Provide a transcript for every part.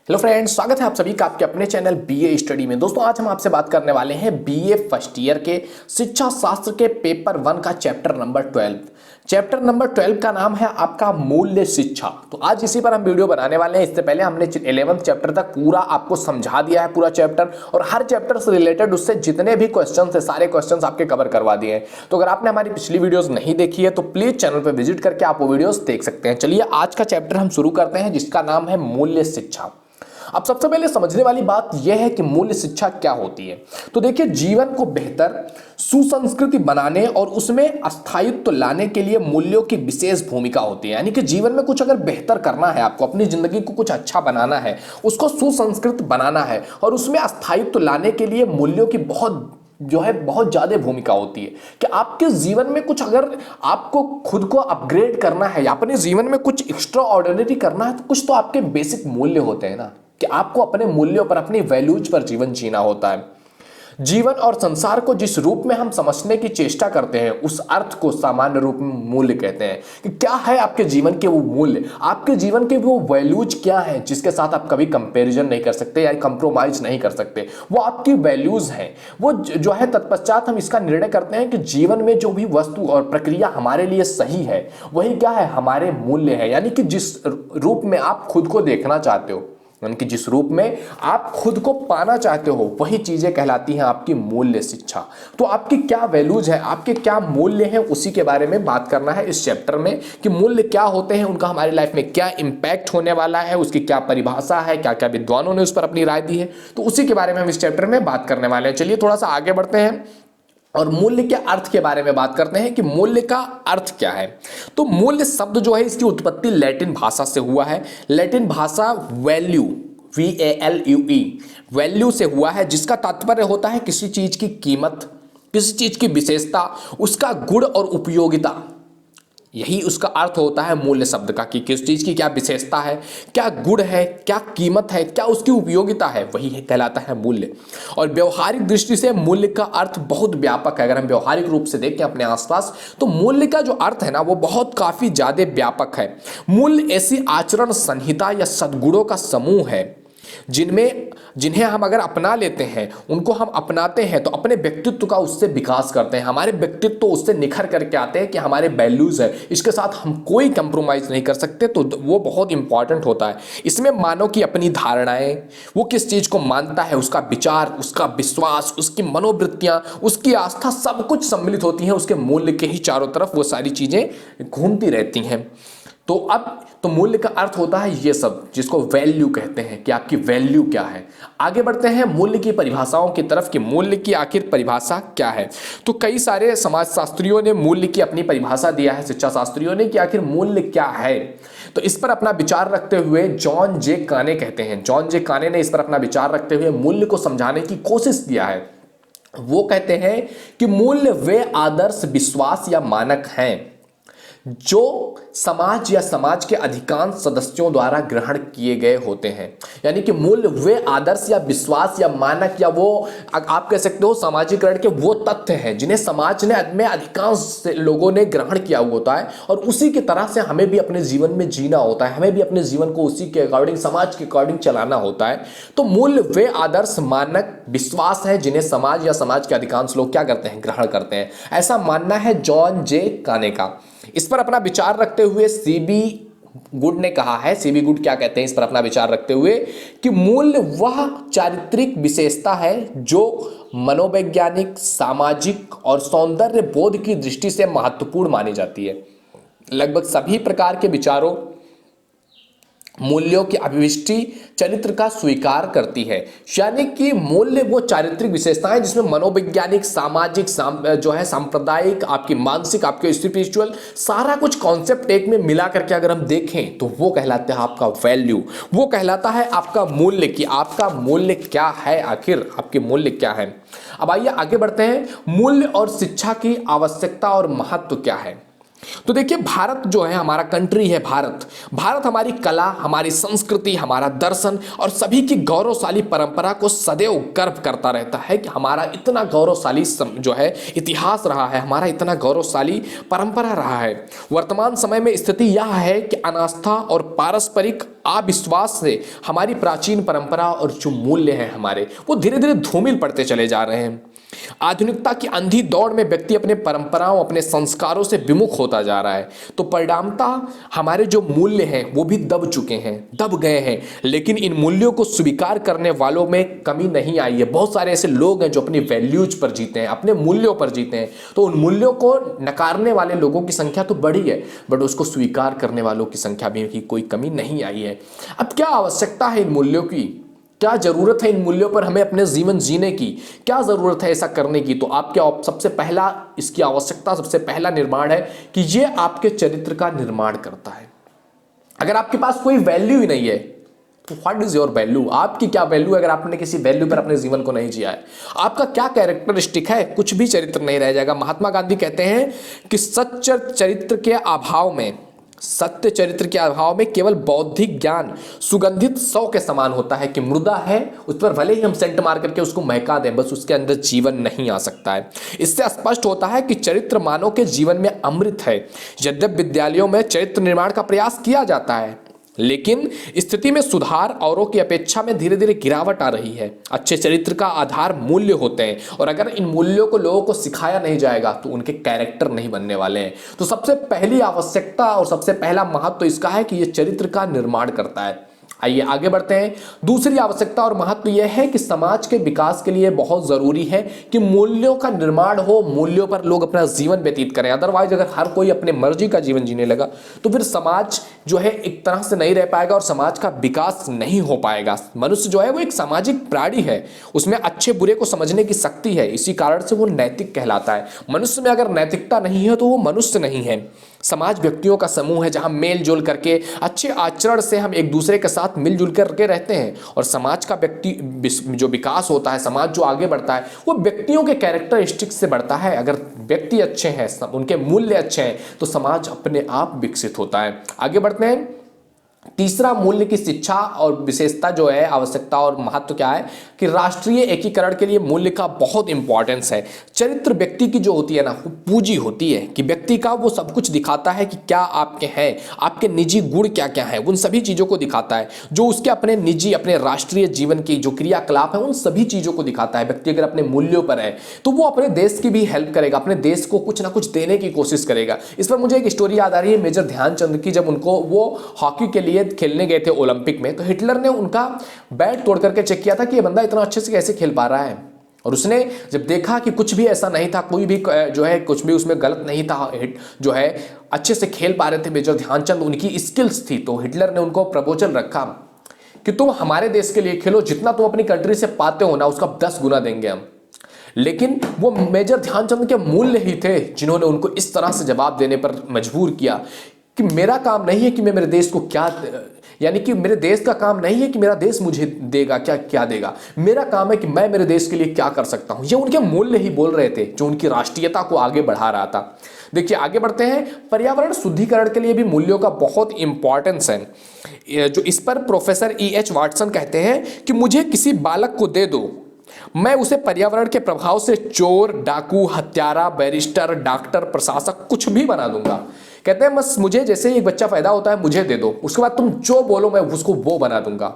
Hello friends, स्वागत है आप सभी का आपके अपने चैनल बीए स्टडी में। दोस्तों, आज हम आपसे बात करने वाले हैं बीए फर्स्ट ईयर के शिक्षा शास्त्र के पेपर 1 का चैप्टर नंबर 12। चैप्टर नंबर 12 का नाम है आपका मूल्य शिक्षा। तो आज इसी पर हम वीडियो बनाने वाले हैं। इससे पहले हमने 11th चैप्टर तक पूरा आपको समझा दिया है, पूरा चैप्टर, और हर चैप्टर से रिलेटेड उससे जितने भी क्वेश्चन है सारे क्वेश्चन आपके कवर करवा दिए हैं। तो अगर आपने हमारी पिछली वीडियोस नहीं देखी है तो प्लीज चैनल पर विजिट करके आप वो वीडियोस देख सकते हैं। चलिए आज का चैप्टर हम शुरू करते हैं, जिसका नाम है मूल्य शिक्षा। अब सबसे पहले समझने वाली बात यह है कि मूल्य शिक्षा क्या होती है। तो देखिए, जीवन को बेहतर सुसंस्कृति बनाने और उसमें स्थायित्व लाने के लिए मूल्यों की विशेष भूमिका होती है। यानी कि जीवन में कुछ अगर बेहतर करना है, आपको अपनी जिंदगी को कुछ अच्छा बनाना है, उसको सुसंस्कृत बनाना है और उसमें स्थायित्व लाने के लिए मूल्यों की बहुत ज्यादा भूमिका होती है। कि आपके जीवन में कुछ अगर आपको खुद को अपग्रेड करना है या अपने जीवन में कुछ एक्स्ट्रा ऑर्डिनरी करना है, तो कुछ तो आपके बेसिक मूल्य होते हैं ना, कि आपको अपने मूल्यों पर, अपनी वैल्यूज पर जीवन जीना होता है। जीवन और संसार को जिस रूप में हम समझने की चेष्टा करते हैं, उस अर्थ को सामान्य रूप में मूल्य कहते हैं। कि क्या है आपके जीवन के वो मूल्य, आपके जीवन के वो वैल्यूज क्या है जिसके साथ आप कभी कंपैरिजन नहीं कर सकते या कंप्रोमाइज नहीं कर सकते। वो आपकी वैल्यूज हैं। वो जो है तत्पश्चात हम इसका निर्णय करते हैं कि जीवन में जो भी वस्तु और प्रक्रिया हमारे लिए सही है, वही क्या है, हमारे मूल्य है। यानी कि जिस रूप में आप खुद को देखना चाहते हो, यानी कि जिस रूप में आप खुद को पाना चाहते हो, वही चीजें कहलाती हैं आपकी मूल्य शिक्षा। तो आपकी क्या वैल्यूज है, आपके क्या मूल्य हैं, उसी के बारे में बात करना है इस चैप्टर में। कि मूल्य क्या होते हैं, उनका हमारी लाइफ में क्या इंपैक्ट होने वाला है, उसकी क्या परिभाषा है, क्या क्या विद्वानों ने उस पर अपनी राय दी है, तो उसी के बारे में हम इस चैप्टर में बात करने वाले हैं। चलिए थोड़ा सा आगे बढ़ते हैं और मूल्य के अर्थ के बारे में बात करते हैं कि मूल्य का अर्थ क्या है। तो मूल्य शब्द जो है, इसकी उत्पत्ति लैटिन भाषा से हुआ है। लैटिन भाषा वैल्यू, VALUE, वैल्यू से हुआ है, जिसका तात्पर्य होता है किसी चीज की कीमत, किसी चीज की विशेषता, उसका गुण और उपयोगिता। यही उसका अर्थ होता है मूल्य शब्द का, कि किस चीज की क्या विशेषता है, क्या गुण है, क्या कीमत है, क्या उसकी उपयोगिता है, वही है कहलाता है मूल्य। और व्यवहारिक दृष्टि से मूल्य का अर्थ बहुत व्यापक है। अगर हम व्यवहारिक रूप से देखें अपने आसपास, तो मूल्य का जो अर्थ है ना, वो बहुत काफी ज्यादा व्यापक है। मूल्य ऐसी आचरण संहिता या सद्गुणों का समूह है जिन्हें हम अगर अपना लेते हैं, उनको हम अपनाते हैं, तो अपने व्यक्तित्व का उससे विकास करते हैं। हमारे व्यक्तित्व उससे निखर करके आते हैं कि हमारे वैल्यूज है, इसके साथ हम कोई कंप्रोमाइज नहीं कर सकते। तो वो बहुत इंपॉर्टेंट होता है। इसमें मानव की अपनी धारणाएं, वो किस चीज को मानता है, उसका विचार, उसका विश्वास, उसकी मनोवृत्तियां, उसकी आस्था, सब कुछ सम्मिलित होती हैं उसके मूल्य के ही चारों तरफ। वो सारी चीजें घूमती रहती हैं। तो मूल्य का अर्थ होता है ये सब, जिसको वैल्यू कहते हैं, कि आपकी वैल्यू क्या है। आगे बढ़ते हैं मूल्य की परिभाषाओं की तरफ, कि मूल्य की आखिर परिभाषा क्या है। तो कई सारे समाजशास्त्रियों ने मूल्य की अपनी परिभाषा दिया है, शिक्षा शास्त्रियों ने, कि आखिर मूल्य क्या है। तो इस पर अपना विचार रखते हुए जॉन जे काने कहते हैं, जॉन जे काने ने इस पर अपना विचार रखते हुए मूल्य को समझाने की कोशिश किया है। वो कहते हैं कि मूल्य वे आदर्श, विश्वास या मानक हैं जो समाज या समाज के अधिकांश सदस्यों द्वारा ग्रहण किए गए होते हैं। यानी कि मूल्य वे आदर्श या विश्वास या मानक, या वो आप कह सकते हो सामाजिकरण के वो तथ्य हैं जिन्हें समाज ने में अधिकांश लोगों ने ग्रहण किया हुआ होता है, और उसी की तरह से हमें भी अपने जीवन में जीना होता है। हमें भी अपने जीवन को उसी के अकॉर्डिंग, समाज के अकॉर्डिंग चलाना होता है। तो मूल्य वे आदर्श, मानक, विश्वास है जिन्हें समाज या समाज के अधिकांश लोग क्या करते हैं, ग्रहण करते हैं। ऐसा मानना है जॉन जे काने का। इस पर अपना विचार रखते हुए सीबी गुड ने कहा है, सीबी गुड क्या कहते हैं इस पर अपना विचार रखते हुए, कि मूल्य वह चारित्रिक विशेषता है जो मनोवैज्ञानिक, सामाजिक और सौंदर्य बोध की दृष्टि से महत्वपूर्ण मानी जाती है। लगभग सभी प्रकार के विचारों, मूल्यों की अभिविष्टि चरित्र का स्वीकार करती है। यानी कि मूल्य वो चारित्रिक विशेषताएं जिसमें मनोवैज्ञानिक, सामाजिक, जो है सांप्रदायिक, आपकी मानसिक, आपके स्पिरिचुअल, सारा कुछ कॉन्सेप्ट एक में मिला करके अगर हम देखें, तो वो कहलाता है आपका वैल्यू, वो कहलाता है आपका मूल्य। कि आपका मूल्य क्या है, आखिर आपके मूल्य क्या है। अब आइए आगे बढ़ते हैं। मूल्य और शिक्षा की आवश्यकता और महत्व क्या है। तो देखिए भारत जो है हमारा कंट्री है, भारत भारत हमारी कला, हमारी संस्कृति, हमारा दर्शन और सभी की गौरवशाली परंपरा को सदैव गर्व करता रहता है कि हमारा इतना गौरवशाली जो है इतिहास रहा है, हमारा इतना गौरवशाली परंपरा रहा है। वर्तमान समय में स्थिति यह है कि अनास्था और पारस्परिक अविश्वास से हमारी प्राचीन परंपरा और जो मूल्य हैं हमारे, वो धीरे धीरे धूमिल पड़ते चले जा रहे हैं। आधुनिकता की अंधी दौड़ में व्यक्ति अपने परंपराओं, अपने संस्कारों से विमुख होता जा रहा है। तो परिणामतः हमारे जो मूल्य हैं वो भी दब चुके हैं, दब गए हैं। लेकिन इन मूल्यों को स्वीकार करने वालों में कमी नहीं आई है। बहुत सारे ऐसे लोग हैं जो अपनी वैल्यूज पर जीते हैं, अपने मूल्यों पर जीते हैं। तो उन मूल्यों को नकारने वाले लोगों की संख्या तो बढ़ी है, बट उसको स्वीकार करने वालों की संख्या भी कोई कमी नहीं आई है। अब क्या आवश्यकता है इन मूल्यों की, क्या जरूरत है इन मूल्यों पर हमें अपने जीवन जीने की, क्या जरूरत है ऐसा करने की? तो आपके सबसे पहला इसकी आवश्यकता, सबसे पहला निर्माण है कि ये आपके चरित्र का निर्माण करता है। अगर आपके पास कोई वैल्यू ही नहीं है तो व्हाट इज योर वैल्यू? आपकी क्या वैल्यू अगर आपने किसी वैल्यू पर अपने जीवन को नहीं जिया है? आपका क्या कैरेक्टरिस्टिक है? कुछ भी चरित्र नहीं रह जाएगा। महात्मा गांधी कहते हैं कि सच्चे चरित्र के अभाव में, सत्य चरित्र के अभाव में केवल बौद्धिक ज्ञान सुगंधित सौ के समान होता है, कि मृदा है उस पर भले ही हम सेंट मार करके उसको महका दें, बस उसके अंदर जीवन नहीं आ सकता है। इससे स्पष्ट होता है कि चरित्र मानव के जीवन में अमृत है। यद्यपि विद्यालयों में चरित्र निर्माण का प्रयास किया जाता है, लेकिन स्थिति में सुधार औरों की अपेक्षा में धीरे धीरे गिरावट आ रही है। अच्छे चरित्र का आधार मूल्य होते हैं, और अगर इन मूल्यों को लोगों को सिखाया नहीं जाएगा तो उनके कैरेक्टर नहीं बनने वाले हैं। तो सबसे पहली आवश्यकता और सबसे पहला महत्व तो इसका है कि यह चरित्र का निर्माण करता है। आइए आगे बढ़ते हैं। दूसरी आवश्यकता और महत्व यह है कि समाज के विकास के लिए बहुत जरूरी है कि मूल्यों का निर्माण हो, मूल्यों पर लोग अपना जीवन व्यतीत करें। अदरवाइज अगर हर कोई अपने मर्जी का जीवन जीने लगा तो फिर समाज जो है एक तरह से नहीं रह पाएगा और समाज का विकास नहीं हो पाएगा। मनुष्य जो है वो एक सामाजिक प्राणी है, उसमें अच्छे बुरे को समझने की शक्ति है, इसी कारण से वो नैतिक कहलाता है। मनुष्य में अगर नैतिकता नहीं है तो वो मनुष्य नहीं है। समाज व्यक्तियों का समूह है जहां मेल जोल करके अच्छे आचरण से हम एक दूसरे के साथ मिलजुल करके रहते हैं, और समाज का व्यक्ति जो विकास होता है, समाज जो आगे बढ़ता है वो व्यक्तियों के कैरेक्टरिस्टिक से बढ़ता है। अगर व्यक्ति अच्छे हैं, उनके मूल्य अच्छे हैं, तो समाज अपने आप विकसित होता है। आगे बढ़ते हैं। तीसरा मूल्य की शिक्षा और विशेषता जो है, आवश्यकता और महत्व क्या है कि राष्ट्रीय एकीकरण के लिए मूल्य का बहुत इंपॉर्टेंस है। चरित्र व्यक्ति की जो होती है ना, वो पूंजी होती है कि व्यक्ति का वो सब कुछ दिखाता है कि क्या आपके हैं, आपके निजी गुण क्या क्या है, उन सभी चीज़ों को दिखाता है। जो उसके अपने निजी, अपने राष्ट्रीय जीवन की जो क्रियाकलाप है, उन सभी चीज़ों को दिखाता है। व्यक्ति अगर अपने मूल्यों पर है तो वो अपने देश की भी हेल्प करेगा, अपने देश को कुछ ना कुछ देने की कोशिश करेगा। इस पर मुझे एक स्टोरी याद आ रही है मेजर ध्यानचंद की। जब उनको वो हॉकी के लिए खेलने गए थे ओलंपिक में, तो हिटलर ने उनका बैट तोड़ करके चेक किया था कि ये बंदा इतना अच्छे से कैसे खेल पा रहा है। और उसने जब देखा कि कुछ भी ऐसा नहीं था, कोई भी जो है कुछ भी उसमें गलत नहीं था, जो है अच्छे से खेल पा रहे थे मेजर ध्यानचंद, उनकी स्किल्स थी, तो हिटलर ने उनको प्रपोजल रखा कि तुम हमारे देश के लिए खेलो, जितना तुम अपनी कंट्री से पाते हो ना उसका 10 गुना देंगे हम। लेकिन वो मेजर ध्यानचंद के मूल्य ही थे जिन्होंने उनको इस तरह से जवाब देने पर मजबूर किया कि मेरा काम नहीं है कि मैं मेरे देश को क्या, यानी कि मेरे देश का काम नहीं है कि मेरा देश मुझे देगा क्या क्या देगा, मेरा काम है कि मैं मेरे देश के लिए क्या कर सकता हूं। ये उनके मूल्य ही बोल रहे थे जो उनकी राष्ट्रीयता को आगे बढ़ा रहा था। देखिए आगे बढ़ते हैं। पर्यावरण शुद्धिकरण के लिए भी मूल्यों का बहुत इंपॉर्टेंस है। जो इस पर प्रोफेसर E.H. वाटसन कहते हैं कि मुझे किसी बालक को दे दो, मैं उसे पर्यावरण के प्रभाव से चोर, डाकू, हत्यारा, बैरिस्टर, डॉक्टर, प्रशासक कुछ भी बना दूंगा। कहते हैं बस मुझे जैसे ही एक बच्चा पैदा होता है मुझे दे दो, उसके बाद तुम जो बोलो मैं उसको वो बना दूंगा।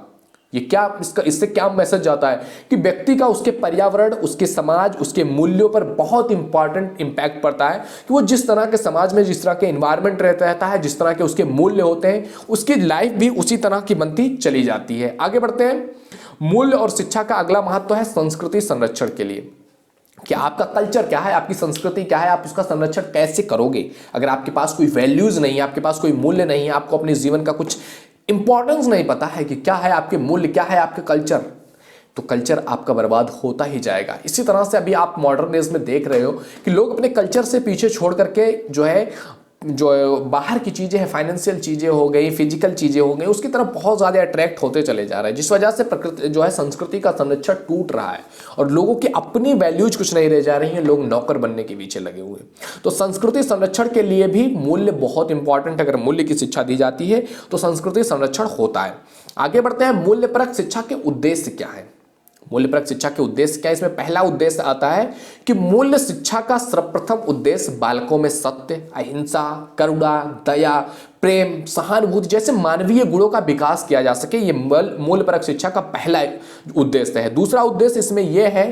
ये क्या, इससे क्या मैसेज जाता है कि व्यक्ति का उसके पर्यावरण, उसके समाज, उसके मूल्यों पर बहुत इंपॉर्टेंट इंपैक्ट पड़ता है कि वो जिस तरह के समाज में, जिस तरह के एनवायरनमेंट रहता है, जिस तरह के उसके मूल्य होते हैं, उसकी लाइफ भी उसी तरह की बनती चली जाती है। आगे बढ़ते हैं। मूल्य और शिक्षा का अगला महत्व है संस्कृति संरक्षण के लिए कि आपका कल्चर क्या है, आपकी संस्कृति क्या है, आप उसका संरक्षण कैसे करोगे। अगर आपके पास कोई वैल्यूज नहीं है, आपके पास कोई मूल्य नहीं है, आपको अपने जीवन का कुछ इंपॉर्टेंस नहीं पता है कि क्या है आपके मूल्य, क्या है आपके कल्चर, तो कल्चर आपका बर्बाद होता ही जाएगा। इसी तरह से अभी आप मॉडर्न डेज में देख रहे हो कि लोग अपने कल्चर से पीछे छोड़ करके जो है जो बाहर की चीज़ें हैं, फाइनेंशियल चीज़ें हो गई, फिजिकल चीज़ें हो गई, उसकी तरफ बहुत ज़्यादा अट्रैक्ट होते चले जा रहे हैं, जिस वजह से प्रकृति जो है संस्कृति का संरक्षण टूट रहा है और लोगों की अपनी वैल्यूज कुछ नहीं रह जा रही हैं, लोग नौकर बनने के पीछे लगे हुए हैं। तो संस्कृति संरक्षण के लिए भी मूल्य बहुत इंपॉर्टेंट है। अगर मूल्य की शिक्षा दी जाती है तो संस्कृति संरक्षण होता है। आगे बढ़ते हैं, मूल्यपरक शिक्षा के उद्देश्य क्या है। मूल्यपरक शिक्षा के उद्देश्य क्या है? इसमें पहला उद्देश्य आता है कि मूल्य शिक्षा का सर्वप्रथम उद्देश्य बालकों में सत्य, अहिंसा, करुणा, दया, प्रेम, सहानुभूति जैसे मानवीय गुणों का विकास किया जा सके। ये मूल्यपरक शिक्षा का पहला उद्देश्य है। दूसरा उद्देश्य इसमें यह है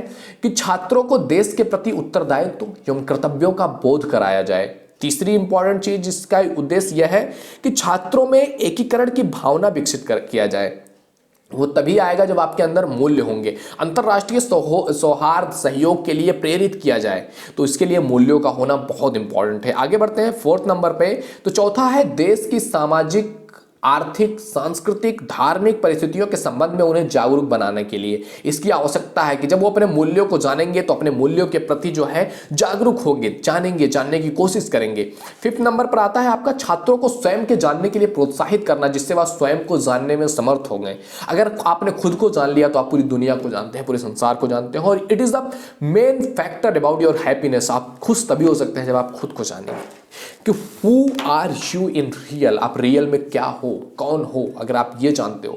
कि छात्रों को देश के प्रति उत्तरदायित्व एवं कर्तव्यों का बोध कराया जाए। तीसरी इंपॉर्टेंट चीज जिसका उद्देश्य यह है कि छात्रों में एकीकरण की भावना विकसित किया जाए। वो तभी आएगा जब आपके अंदर मूल्य होंगे। अंतर्राष्ट्रीय सौहार्द सहयोग के लिए प्रेरित किया जाए, तो इसके लिए मूल्यों का होना बहुत इंपॉर्टेंट है। आगे बढ़ते हैं फोर्थ नंबर पे। तो चौथा है देश की सामाजिक, आर्थिक, सांस्कृतिक, धार्मिक परिस्थितियों के संबंध में उन्हें जागरूक बनाने के लिए इसकी आवश्यकता है कि जब वो अपने मूल्यों को जानेंगे तो अपने मूल्यों के प्रति जो है जागरूक होंगे, जानेंगे, जानने की कोशिश करेंगे। फिफ्थ नंबर पर आता है आपका छात्रों को स्वयं के जानने के लिए प्रोत्साहित करना, जिससे वह स्वयं को जानने में समर्थ हो गए। अगर आपने खुद को जान लिया तो आप पूरी दुनिया को जानते हैं, पूरे संसार को जानते हैं, और it is the main factor about your happiness. आप खुश तभी हो सकते हैं जब आप खुद को जानेंगे कि who are you in real, आप रियल में क्या हो, कौन हो। अगर आप ये जानते हो,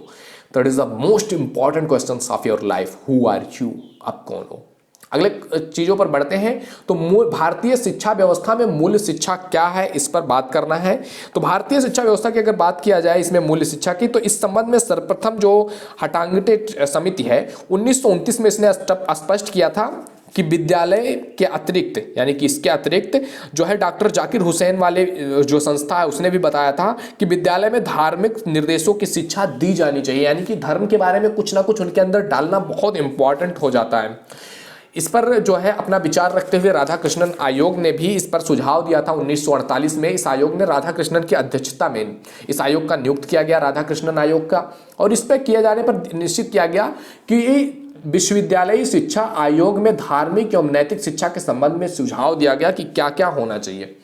that is the most important question of your life, who are you, आप कौन हो। अगले चीजों पर बढ़ते हैं। तो भारतीय शिक्षा व्यवस्था में मूल्य शिक्षा क्या है, इस पर बात करना है। तो भारतीय शिक्षा व्यवस्था की अगर बात किया जाए इसमें मूल्य शिक्षा की, तो इस संबंध में सर्वप्रथम जो हटांगटे समिति है 1929 में इसने स्पष्ट किया था कि विद्यालय के अतिरिक्त, यानी कि इसके अतिरिक्त जो है डॉक्टर जाकिर हुसैन वाले जो संस्था है उसने भी बताया था कि विद्यालय में धार्मिक निर्देशों की शिक्षा दी जानी चाहिए, यानी कि धर्म के बारे में कुछ ना कुछ उनके अंदर डालना बहुत इंपॉर्टेंट हो जाता है। इस पर जो है अपना विचार रखते हुए राधाकृष्णन आयोग ने भी इस पर सुझाव दिया था 1948 में। इस आयोग ने राधाकृष्णन की अध्यक्षता में इस आयोग का नियुक्त किया गया, राधाकृष्णन आयोग का, और इस पर किया जाने पर निश्चित किया गया कि विश्वविद्यालयी शिक्षा आयोग में धार्मिक एवं नैतिक शिक्षा के संबंध में सुझाव दिया गया कि क्या क्या होना चाहिए।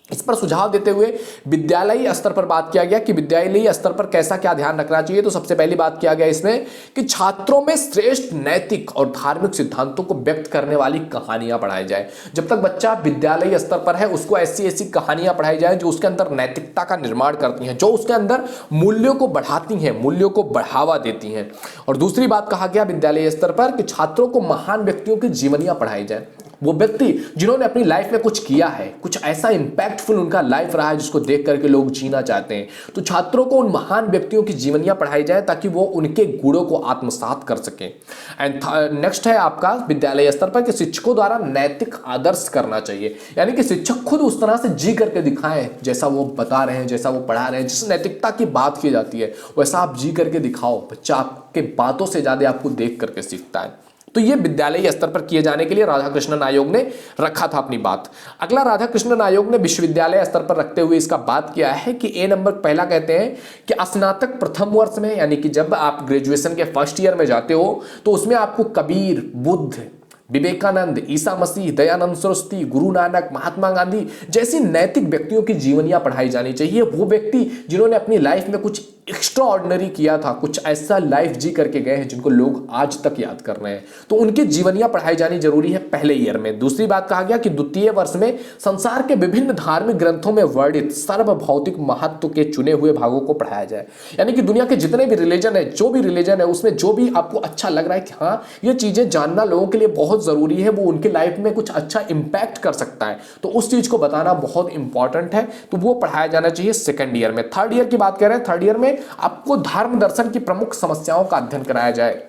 इस पर सुझाव देते हुए विद्यालयी स्तर पर बात किया गया कि विद्यालयी स्तर पर कैसा क्या ध्यान रखना चाहिए। तो सबसे पहली बात किया गया इसमें कि छात्रों में श्रेष्ठ नैतिक और धार्मिक सिद्धांतों को व्यक्त करने वाली कहानियां पढ़ाई जाए। जब तक बच्चा विद्यालयी स्तर पर है उसको ऐसी ऐसी कहानियां पढ़ाई जाए जो उसके अंदर नैतिकता का निर्माण करती हैं, जो उसके अंदर मूल्यों को बढ़ाती हैं, मूल्यों को बढ़ावा देती हैं। और दूसरी बात कहा गया विद्यालयी स्तर पर कि छात्रों को महान व्यक्तियों की जीवनियां पढ़ाई जाए, वो व्यक्ति जिन्होंने अपनी लाइफ में कुछ किया है, कुछ ऐसा इंपैक्टफुल उनका लाइफ रहा है जिसको देख करके लोग जीना चाहते हैं। तो छात्रों को उन महान व्यक्तियों की जीवनियां पढ़ाई जाए ताकि वो उनके गुणों को आत्मसात कर सके। एंड नेक्स्ट है आपका विद्यालय स्तर पर कि शिक्षकों द्वारा नैतिक आदर्श करना चाहिए, यानी कि शिक्षक खुद उस तरह से जी करके दिखाएं जैसा वो बता रहे हैं, जैसा वो पढ़ा रहे हैं, जिस नैतिकता की बात की जाती है वैसा आप जी करके दिखाओ। बच्चा आपके बातों से ज्यादा आपको देख करके सीखता है। तो ये विद्यालय स्तर पर किए जाने के लिए राधाकृष्णन आयोग ने रखा था अपनी बात। अगला राधाकृष्णन आयोग ने विश्वविद्यालय स्तर पर रखते हुए इसका बात किया है कि ए नंबर पहला कहते हैं कि स्नातक प्रथम वर्ष में, यानी कि जब आप ग्रेजुएशन के फर्स्ट ईयर में जाते हो तो उसमें आपको कबीर, बुद्ध, विवेकानंद, ईसा मसीह, दयानंद सरस्वती, गुरु नानक, महात्मा गांधी जैसी नैतिक व्यक्तियों की जीवनियां पढ़ाई जानी चाहिए। वो व्यक्ति जिन्होंने अपनी लाइफ में कुछ एक्स्ट्रा ऑर्डिनरी किया था, कुछ ऐसा लाइफ जी करके गए हैं जिनको लोग आज तक याद कर रहे हैं, तो उनकी जीवनियां पढ़ाई जानी जरूरी है पहले ईयर में। दूसरी बात कहा गया कि द्वितीय वर्ष में संसार के विभिन्न धार्मिक ग्रंथों में वर्णित सर्वभौतिक महत्व के चुने हुए भागों को पढ़ाया जाए, यानी कि दुनिया के जितने भी रिलीजन है, जो भी रिलीजन है उसमें जो भी आपको अच्छा लग रहा है कि हाँ ये चीजें जानना लोगों के लिए बहुत जरूरी है, वो उनके लाइफ में कुछ अच्छा इंपैक्ट कर सकता है, तो उस चीज को बताना बहुत इंपॉर्टेंट है, तो वो पढ़ाया जाना चाहिए सेकंड ईयर में। थर्ड ईयर की बात कर रहे हैं, थर्ड ईयर में आपको धर्म दर्शन की प्रमुख समस्याओं का अध्ययन कराया जाए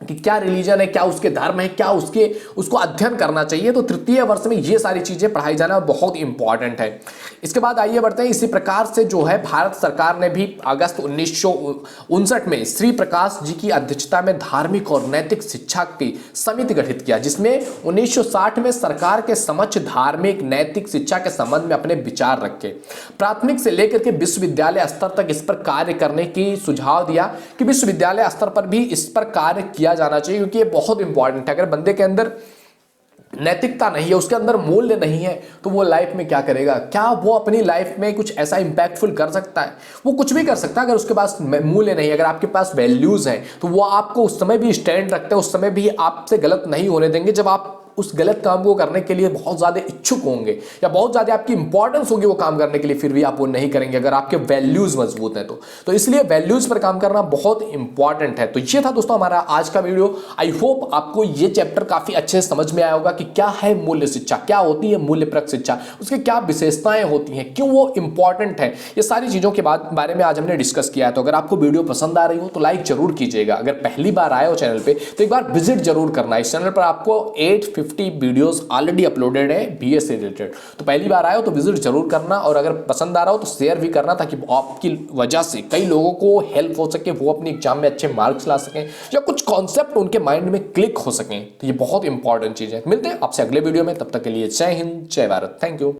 कि क्या रिलीजन है, क्या उसके धर्म है, क्या उसको अध्ययन करना चाहिए। तो तृतीय वर्ष में ये सारी चीजें पढ़ाई जाना बहुत इंपॉर्टेंट है। इसके बाद आइए बढ़ते हैं। इसी प्रकार से जो है भारत सरकार ने भी अगस्त 1959 में श्री प्रकाश जी की अध्यक्षता में धार्मिक और नैतिक शिक्षा की समिति गठित किया, जिसमें 1960 में सरकार के समक्ष धार्मिक नैतिक शिक्षा के संबंध में अपने विचार रखे। प्राथमिक से लेकर के विश्वविद्यालय स्तर तक इस पर कार्य करने की सुझाव दिया कि विश्वविद्यालय स्तर पर भी इस पर कार्य किया जाना चाहिए, क्योंकि ये बहुत इंपॉर्टेंट है। अगर बंदे के अंदर नैतिकता नहीं है, उसके अंदर मूल्य नहीं है, तो वो लाइफ में क्या करेगा? क्या वो अपनी लाइफ में कुछ ऐसा इंपैक्टफुल कर सकता है? वो कुछ भी कर सकता है अगर उसके पास मूल्य नहीं है। अगर आपके पास वैल्यूज हैं तो वो आपको उस समय भी स्टैंड रखते हैं, उस समय भी आपसे गलत नहीं होने देंगे जब आप उस गलत काम को करने के लिए बहुत ज्यादा इच्छुक होंगे या बहुत ज्यादा आपकी इंपॉर्टेंस होगी वो काम करने के लिए, फिर भी आप वो नहीं करेंगे अगर आपके वैल्यूज मजबूत हैं तो इसलिए वैल्यूज पर काम करना बहुत इंपॉर्टेंट है। तो ये था दोस्तों हमारा आज का वीडियो। आई होप आपको ये चैप्टर काफी अच्छे से समझ में आया होगा कि क्या है मूल्य शिक्षा, क्या होती है मूल्यप्रक शिक्षा, उसके क्या विशेषताएं होती हैं, क्यों वो इंपॉर्टेंट है, ये सारी चीजों के बारे में आज हमने डिस्कस किया है। तो अगर आपको वीडियो पसंद आ रही हो तो लाइक जरूर कीजिएगा। अगर पहली बार आए हो चैनल पे तो एक बार विजिट जरूर करना। इस चैनल पर आपको 850 वीडियोस ऑलरेडी अपलोडेड है बीए से रिलेटेड, तो पहली बार आए हो तो विजिट जरूर करना। और अगर पसंद आ रहा हो तो शेयर भी करना ताकि आपकी वजह से कई लोगों को हेल्प हो सके, वो अपनी एग्जाम में अच्छे मार्क्स ला सकें या कुछ कॉन्सेप्ट उनके माइंड में क्लिक हो सकें। तो ये बहुत इंपॉर्टेंट चीज है। मिलते हैं आपसे अगले वीडियो में, तब तक के लिए जय हिंद जय भारत। Thank you.